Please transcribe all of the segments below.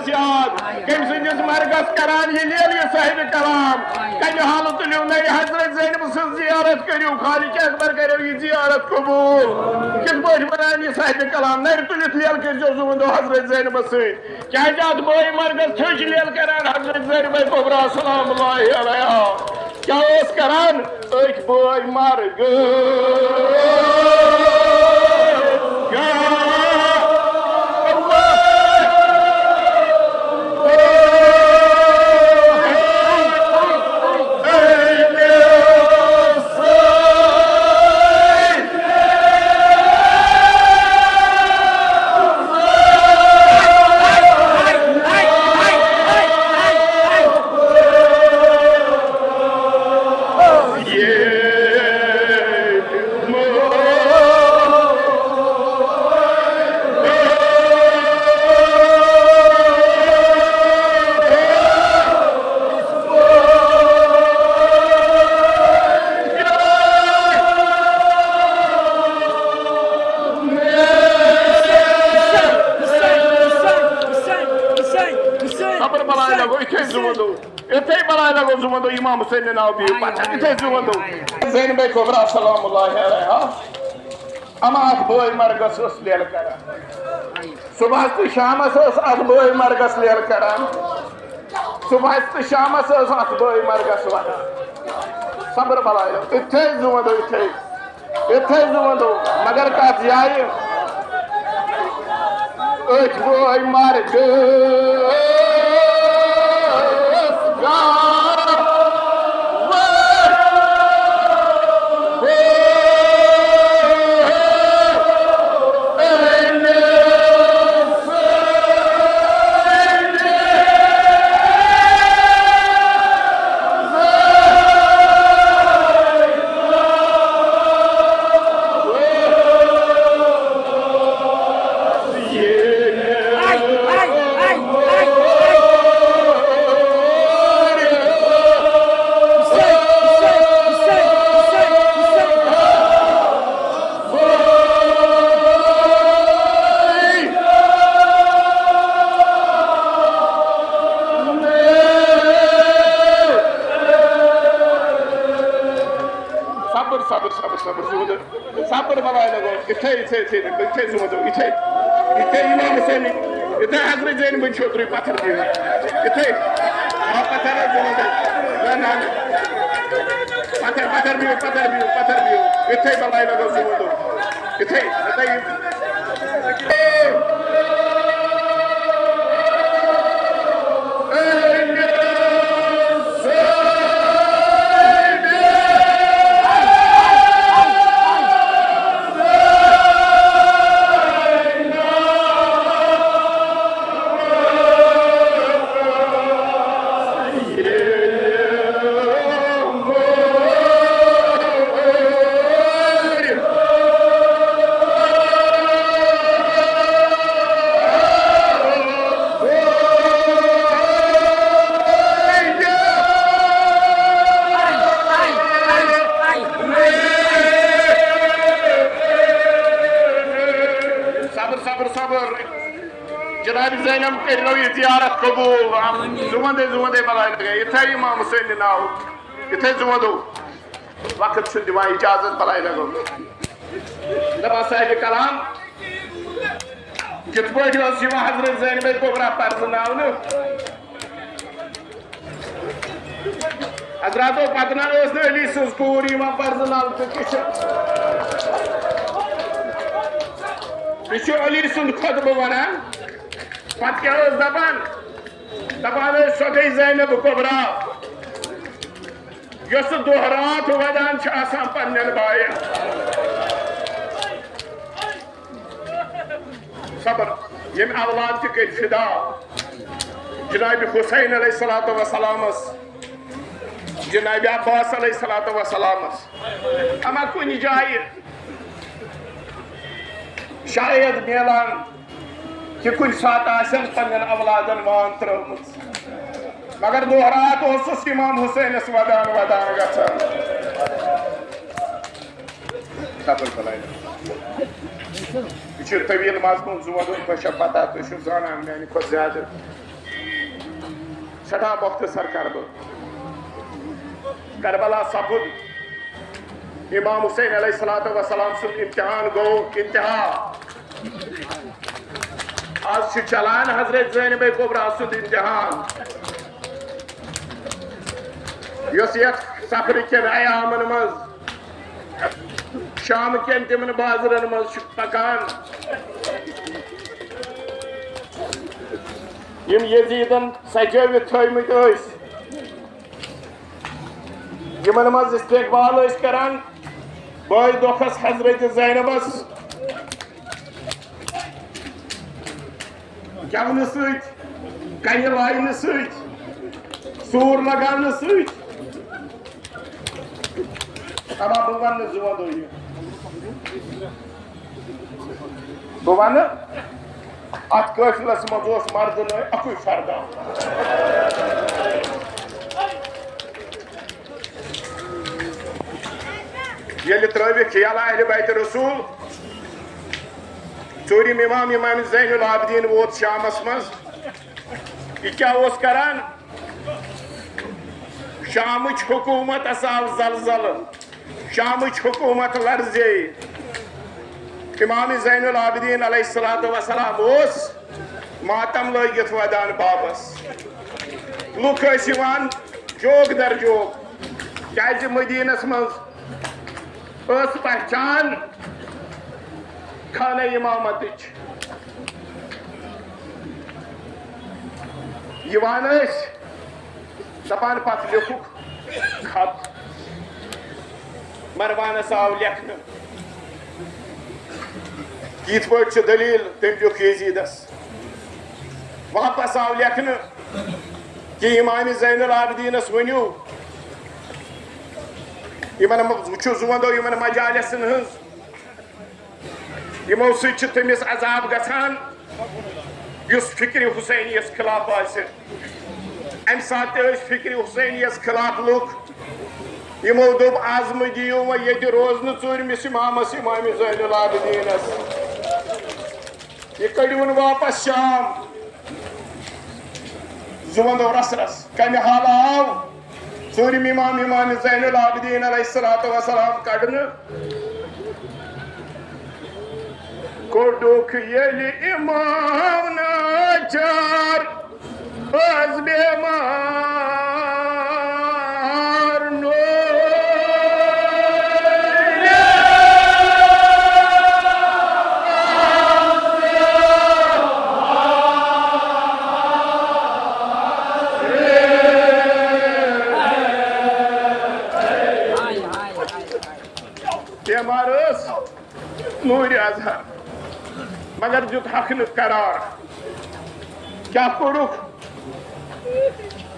याद कम सदिस मरगस करान ये लिए साहिब कलाम कम हाल तुलियो नई हजरत ज़ैनब सं जियारत करियो खालिक अकबर करियो ये जियारत कबूल किस बोझ बनान ये साहिब कलाम नर तुलित लेल कर जुमदो हजरत ज़ैनब से क्या जात बोई मरगस थोच लेल करान हजरत ज़ैनब कुबरा सलामुल्लाहि अलैहा क्या ओस करान एक बोई मरगस इमाम हुसैन ने नाव दिए इथे जुवंदो ज़ैनब कुबरा सलामुल्लाहि अलैहा अमात बोय मरगस उस लेल करा सुबह तो शाम अत बोय मरगस लेल करा सुबह तो शाम अत बोय मरगस वना सब्र बलायो इथे जुवंदो मगर का जाय एक बोय मरगस सब्र बलाय लगो इथे जुमदो इथे इमाम हुसैन इथे हजरत ज़ैनब छोत्री पत्थर दिए इथे पत्थर जुमदो ना पत्थर भी इथे बलाय लगो जुमदो इथे जनाब ज़ैनब करो ये जियारत कबूल जुमंदे बलाय लगे इथे इमाम हुसैन नाव इथे जुमदो वक्त दिवान इजाजत बलाय लगो दबा साहिब कलाम कित पटी हजरत ज़ैनब कुबरा पर्जनाव हजरातो पतना अली सज कूर पर्जनाव तो अली सुंद खुतब वनान पत क्या दपान सो गई ज़ैनब कुबरा यस दोहरात वदान पन्न बायन सब्र यम औलाद गई फिदा जनाब हुसैन अलैहिस्सलातु वस्सलामस जनाब अब्बास अलैहिस्सलातु वस्सलामस अमा कुन जाय शायद मिलान कि कुछ सात पन्न औलादन मान त्रुमत मगर दोहरात इमाम हुसैन वदान वदान गसान तवील मजमून जुमदुन तो पता तुम जाना मानी खुद ज्यादा सठा मुख्तसर कर करबला सपुद इमाम हुसैन अलैहिस्सलातु वस्सलाम सुन इम्तिहान गो इंतहा आज चलान हजरत ज़ैनब कुबरा सुन इम्तिहान सफर के अयामन मज शाम के तिमन बाजरन मज पकान यम यजीदन सजावित थोइमत यमन मज इस्तकबाल करान बॉय दोखस हजरत ज़ैनबस गवन सत कन लाइन सत सूर लगान सत अब बह वन जुवो बह वन अत कफिलस मज मर्द न अकु फरदा ये त्रविक खियाल अहल बैत रसूल चूरिम इमाम इमाम ज़ैनुल आबिदीन वोत शामस मज यह क्या करान शामच हुकूमत आव जलजल शामच हुकूमत लर्जे इमाम ज़ैनुल आबिदीन अलैहिस्सलातु वस्सलाम मातम लगित वदान बाबस लुक जोग दर जोग क्या मदीनस मज पहचान खाना इमामत दपान पत लिखुक खत मरवानस आव लिखन यथ पे दलील तम लिख यजीदस वापस आव लिखन कि इमाम ज़ैनुल आबिदीनस वनु वंदो इन मजालिसन यमो समिस अजाब गसान फिक्र हुसैनियस खिलाफ अम सात फिक्र हुसैनियस खिलाफ लुक यमो दोप आजम दियो वो ये रोजन चूरमिस इमामस इमाम ज़ैनुल आबिदीनस यह कड़वन वापस शाम जुवंदो रस रस कम हाल आव चूरम इमाम इमाम ज़ैनुल आबिदीन अलैहिस्सलातु वस्सलाम कड़न कोडुक येली इमाम नाचार आज बेमार नो बेमारस नूर अजहर मगर जुत हक न करार क्या कोरुख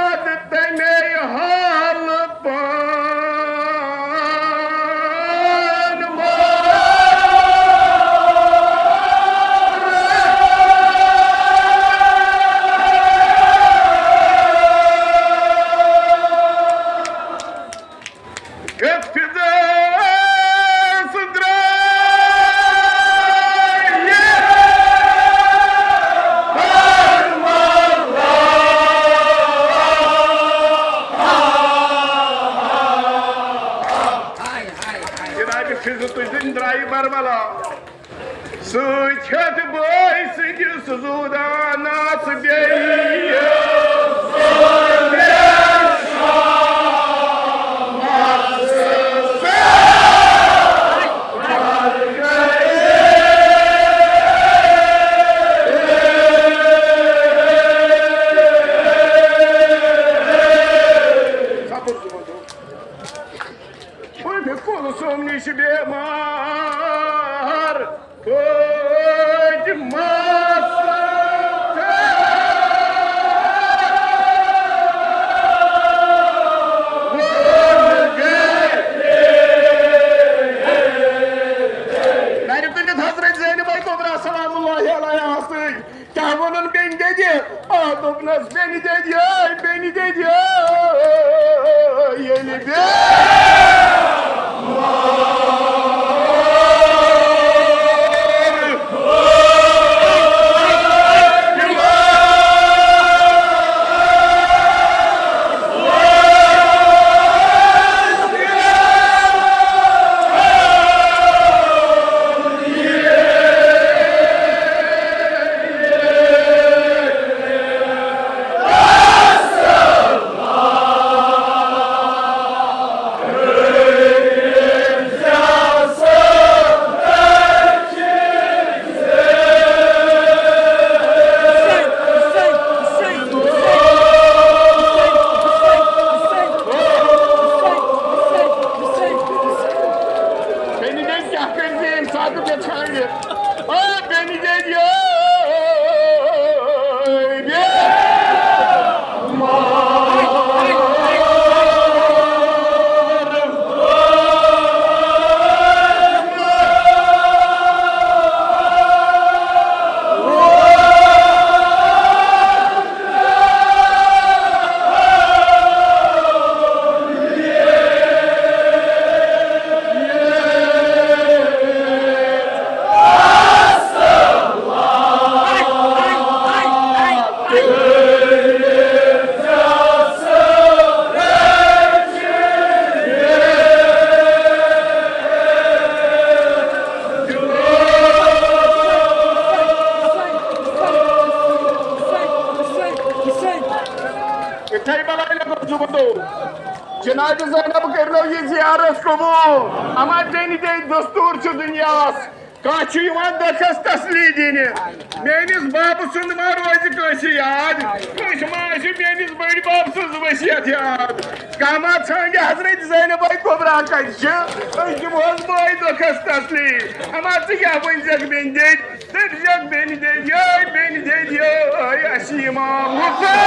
अद तने हाल पान Sıçet boy suzuda nasıl Taybalayla konuşuldu. Cenab-ı Zeynep Kırnav'ı ziyaret kabul. Ama beni de dosturçu dünyası. Kaçı yuvan da kastaslıydığını. Beniz babasının marvacı kaşı yad. Kışmaşı beniz böyle babasız başıyat yad. Kamat hangi Hazreti Zeynep ay kobra kaçı. Kışım hoz boy da kastaslı. Ama tık yapınacak beni de. Tıracak beni de diyor, beni de diyor. Yaşayım Musa.